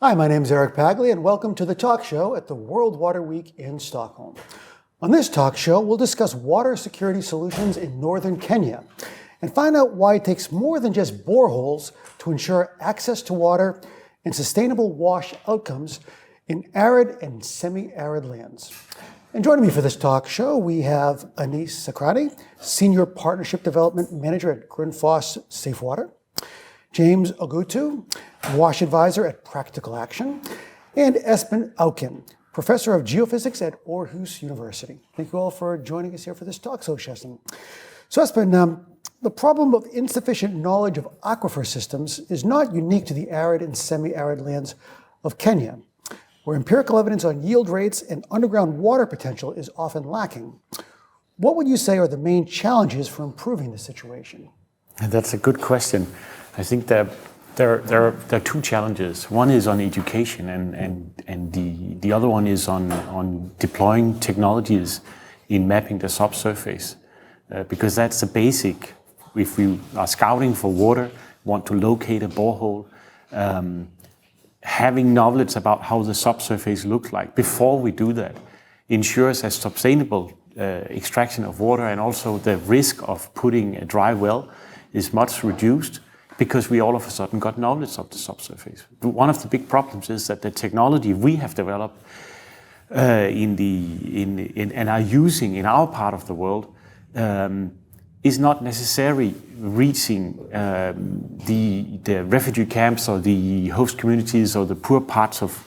Hi, my name is Eric Pagli, and welcome to the talk show at the World Water Week in Stockholm. On this talk show, we'll discuss water security solutions in northern Kenya and find out why it takes more than just boreholes to ensure access to water and sustainable wash outcomes in arid and semi-arid lands. And joining me for this talk show, we have Anise Sacranie, Senior Partnership Development Manager at Grundfos SafeWater, James Ogutu, WASH Advisor at Practical Action, and Esben Auken, Professor of Geophysics at Aarhus University. Thank you all for joining us here for this talk session. So Esben, the problem of insufficient knowledge of aquifer systems is not unique to the arid and semi-arid lands of Kenya, where empirical evidence on yield rates and underground water potential is often lacking. What would you say are the main challenges for improving the situation? That's a good question. I think that there are two challenges. One is on education, and the other one is on deploying technologies in mapping the subsurface, because that's the basic. If we are scouting for water, want to locate a borehole, having knowledge about how the subsurface looks like before we do that ensures a sustainable extraction of water, and also the risk of putting a dry well is much reduced, because we all of a sudden got knowledge of the subsurface. One of the big problems is that the technology we have developed and are using in our part of the world is not necessarily reaching the refugee camps or the host communities or the poor parts of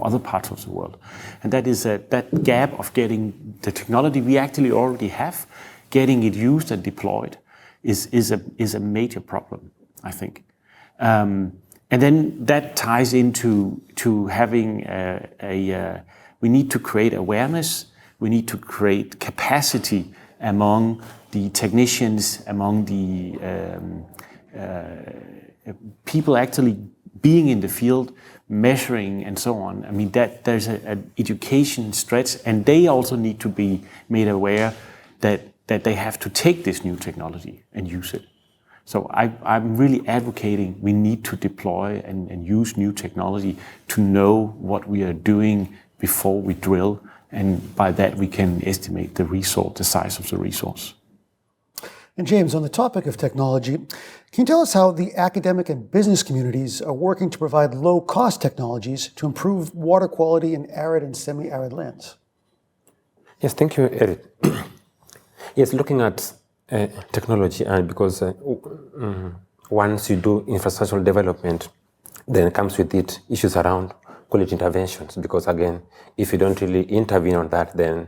other parts of the world. And that is that gap of getting the technology we actually already have, getting it used and deployed, is a major problem, I think. And then that ties into having we need to create awareness, we need to create capacity among the technicians, among the people actually being in the field, measuring and so on. I mean, that there's an education stretch, and they also need to be made aware that they have to take this new technology and use it. So I'm really advocating we need to deploy and use new technology to know what we are doing before we drill, and by that we can estimate the resource, the size of the resource. And James, on the topic of technology, can you tell us how the academic and business communities are working to provide low-cost technologies to improve water quality in arid and semi-arid lands? Yes, thank you, Eric. Yes, looking at technology, and because once you do infrastructural development, then it comes with it issues around quality interventions, because again, if you don't really intervene on that, then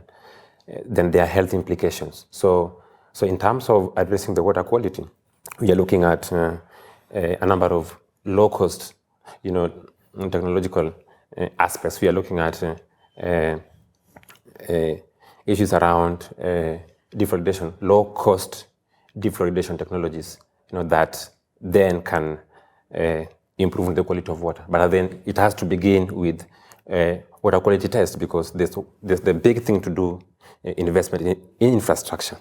there are health implications. So in terms of addressing the water quality, we are looking at a number of low-cost, technological aspects. We are looking at issues around defloridation, low-cost defloridation technologies, that then can improve the quality of water. But then it has to begin with water quality tests, because there's the big thing to do, investment in infrastructure.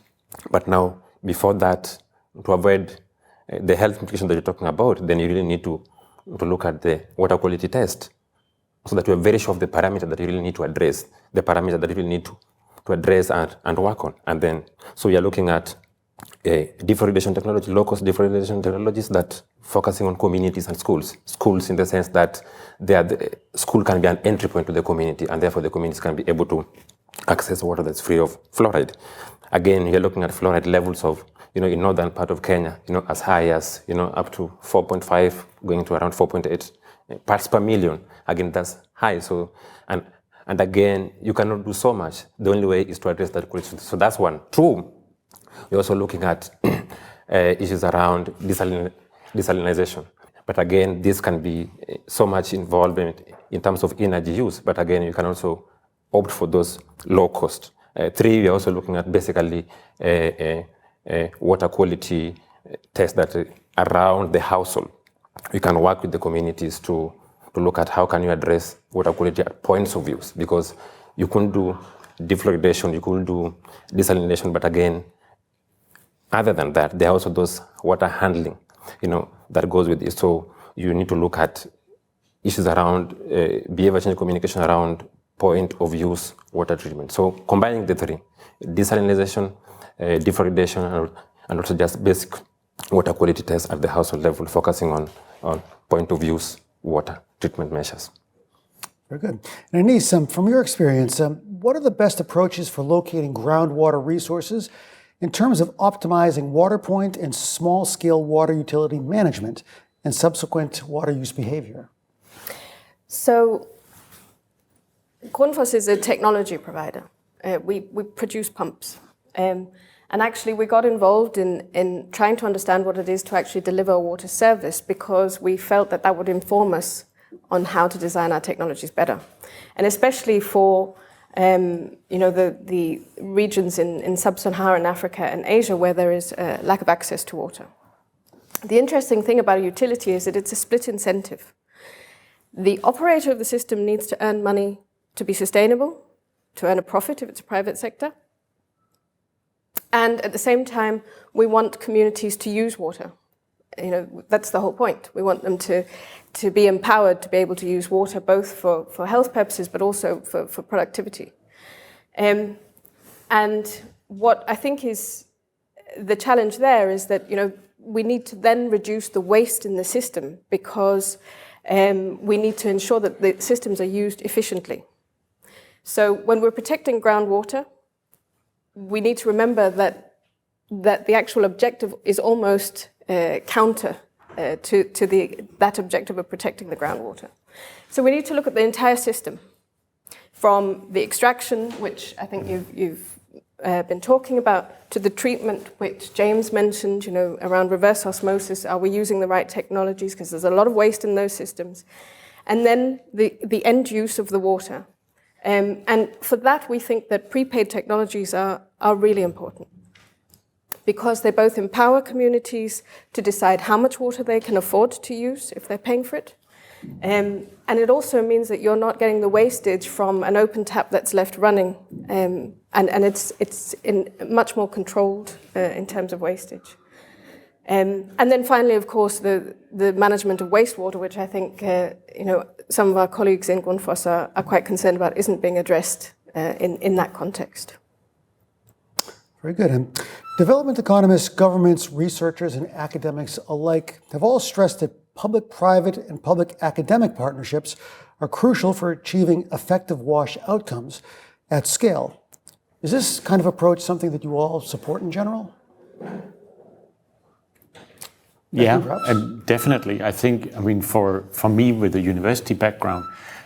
But now, before that, to avoid the health implications that you're talking about, then you really need to look at the water quality test, so that you're very sure of the parameter that you really need to address, the parameter that you really need to address and work on. And then, so we are looking at defloridation technology, low-cost defloridation technologies that focusing on communities and schools. Schools in the sense that school can be an entry point to the community, and therefore the communities can be able to access water that's free of fluoride. Again, we are looking at fluoride levels of, in northern part of Kenya, as high as, up to 4.5, going to around 4.8 parts per million. Again, that's high. So, and again, you cannot do so much. The only way is to address that question. So that's one. Two, we're also looking at issues around desalinization. But again, this can be so much involvement in terms of energy use. But again, you can also opt for those low cost. Three, we're also looking at basically water quality tests that around the household. We can work with the communities to look at how can you address water quality at points of use, because you couldn't do defloridation, you couldn't do desalination, but again, other than that, there are also those water handling, that goes with it. So you need to look at issues around behavior change communication around point of use water treatment. So combining the three, desalination, defluoridation, and also just basic water quality tests at the household level, focusing on point of use water treatment measures. Very good. And Anise, from your experience, what are the best approaches for locating groundwater resources in terms of optimizing water point and small-scale water utility management and subsequent water use behavior? So, Grundfos is a technology provider. We produce pumps. And actually, we got involved in trying to understand what it is to actually deliver a water service, because we felt that that would inform us on how to design our technologies better. And especially for the regions in sub-Saharan Africa and Asia where there is a lack of access to water. The interesting thing about a utility is that it's a split incentive. The operator of the system needs to earn money to be sustainable, to earn a profit if it's a private sector. And at the same time, we want communities to use water. That's the whole point. We want them to be empowered to be able to use water, both for health purposes, but also for productivity. And what I think is the challenge there is that, we need to then reduce the waste in the system, because we need to ensure that the systems are used efficiently. So when we're protecting groundwater, we need to remember that the actual objective is almost counter to that objective of protecting the groundwater. So we need to look at the entire system, from the extraction, which I think you've been talking about, to the treatment, which James mentioned, around reverse osmosis. Are we using the right technologies? Because there's a lot of waste in those systems. And then the end use of the water. And for that, we think that prepaid technologies are really important, because they both empower communities to decide how much water they can afford to use if they're paying for it. And it also means that you're not getting the wastage from an open tap that's left running. And it's much more controlled in terms of wastage. And then finally, of course, the management of wastewater, which I think some of our colleagues in Grundfos are quite concerned about, isn't being addressed in that context. Very good. And development economists, governments, researchers, and academics alike have all stressed that public-private and public-academic partnerships are crucial for achieving effective WASH outcomes at scale. Is this kind of approach something that you all support in general? Yeah, and definitely. I think, for me with a university background,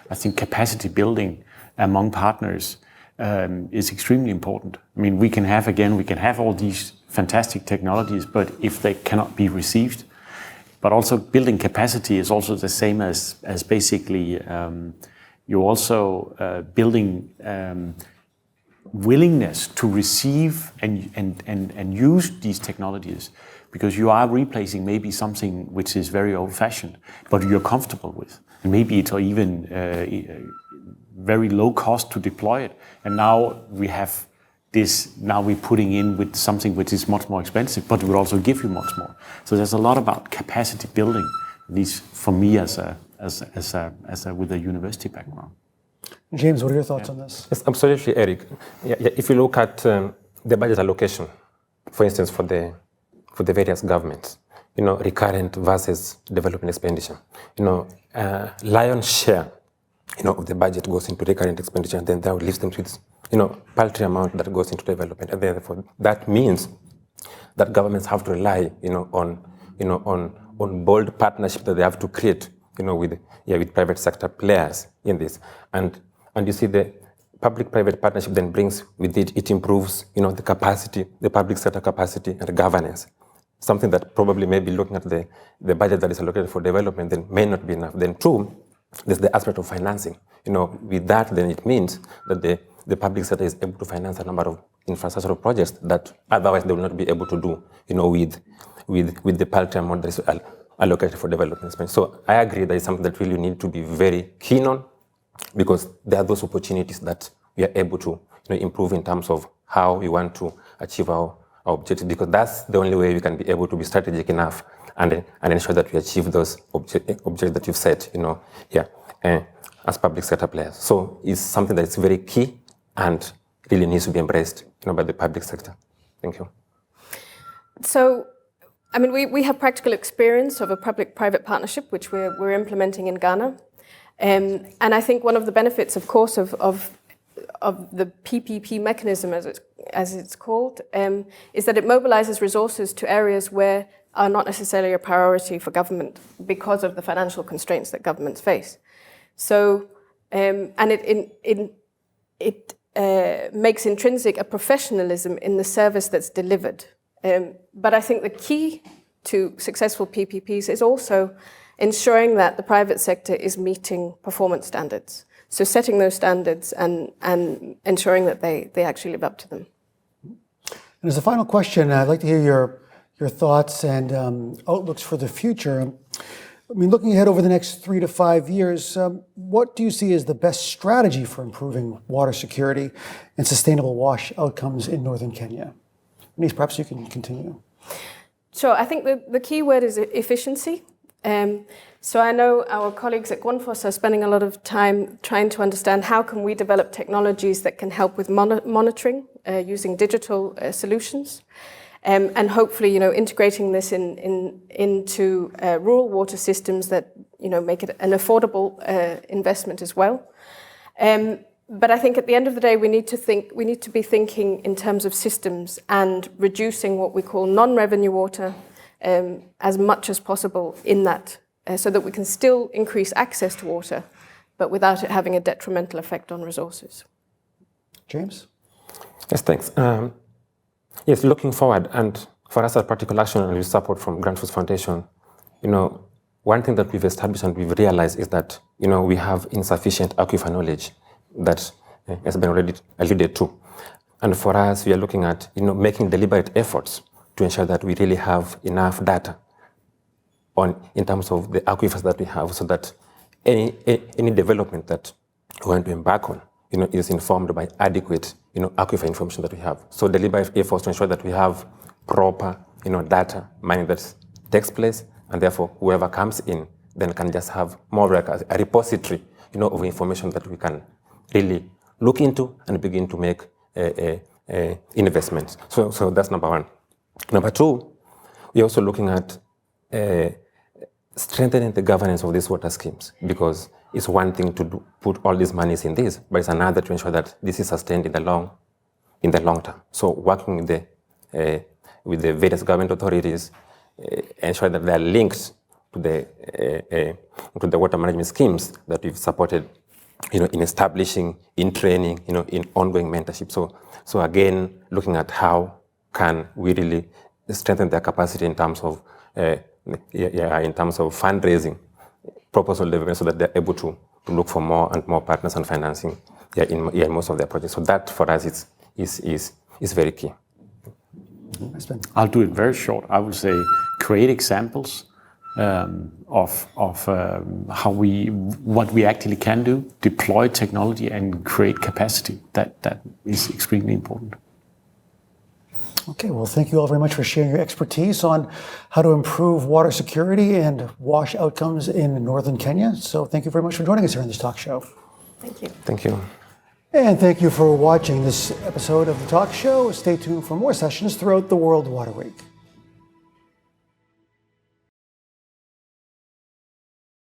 I think capacity building among partners is extremely important. We can have all these fantastic technologies, but if they cannot be received, but also building capacity is also the same as basically you're also building willingness to receive and use these technologies, because you are replacing maybe something which is very old-fashioned, but you're comfortable with, and maybe it's even very low cost to deploy it. And now we have this. Now we're putting in with something which is much more expensive, but it will also give you much more. So there's a lot about capacity building, at least for me as with a university background. James, what are your thoughts on this? Yes, absolutely, Eric. If you look at the budget allocation, for instance, for the various governments, recurrent versus development expenditure, lion's share, of the budget goes into recurrent expenditure, and then that leaves them with, paltry amount that goes into development, and therefore that means that governments have to rely, on bold partnerships that they have to create, with private sector players in this, and you see the public-private partnership then brings with it improves, the capacity, the public sector capacity and governance. Something that probably may be looking at the budget that is allocated for development then may not be enough. Then two, there's the aspect of financing. With that, then it means that the public sector is able to finance a number of infrastructural projects that otherwise they will not be able to do, with the paltry amount that is allocated for development spend. So I agree that it's something that really need to be very keen on, because there are those opportunities that we are able to improve in terms of how we want to achieve our our objectives, because that's the only way we can be able to be strategic enough and ensure that we achieve those objectives that you've set, as public sector players. So it's something that's very key and really needs to be embraced, by the public sector. Thank you. So, I mean, we have practical experience of a public-private partnership, which we're implementing in Ghana. And I think one of the benefits, of course, of the PPP mechanism, as it's called, is that it mobilizes resources to areas where are not necessarily a priority for government because of the financial constraints that governments face. So, and it makes intrinsic a professionalism in the service that's delivered. But I think the key to successful PPPs is also ensuring that the private sector is meeting performance standards. So setting those standards and ensuring that they actually live up to them. And as a final question, I'd like to hear your thoughts and outlooks for the future. I mean, looking ahead over the next 3 to 5 years, what do you see as the best strategy for improving water security and sustainable wash outcomes in northern Kenya? Anise, perhaps you can continue. Sure. I think the key word is efficiency. So I know our colleagues at Grundfos are spending a lot of time trying to understand how can we develop technologies that can help with monitoring using digital solutions. And hopefully, integrating this into rural water systems that, make it an affordable investment as well. But I think at the end of the day, we need to be thinking in terms of systems and reducing what we call non-revenue water as much as possible in that, so that we can still increase access to water, but without it having a detrimental effect on resources. James? Yes, thanks. Yes, looking forward, and for us at Practical Action and with support from Grundfos Foundation, one thing that we've established and we've realized is that, we have insufficient aquifer knowledge that Esben already alluded to. And for us, we are looking at, making deliberate efforts to ensure that we really have enough data in terms of the aquifers that we have, so that any development that we want to embark on, is informed by adequate, aquifer information that we have. So deliberate efforts to ensure that we have proper, data mining that takes place, and therefore whoever comes in then can just have more like a repository, of information that we can really look into and begin to make investments. So that's number one. Number two, we're also looking at strengthening the governance of these water schemes, because it's one thing to put all these monies in this, but it's another to ensure that this is sustained in the long term. So working with the various government authorities, ensure that they are linked to the water management schemes that we've supported, in establishing, in training, in ongoing mentorship. So again, looking at how can we really strengthen their capacity in terms of fundraising, proposal development, so that they're able to look for more and more partners and financing in most of their projects. So that for us is very key. Esben? I'll do it very short. I would say create examples of what we actually can do, deploy technology and create capacity. That is extremely important. Okay, well, thank you all very much for sharing your expertise on how to improve water security and wash outcomes in northern Kenya. So thank you very much for joining us here on this talk show. Thank you. Thank you. And thank you for watching this episode of the talk show. Stay tuned for more sessions throughout the World Water Week.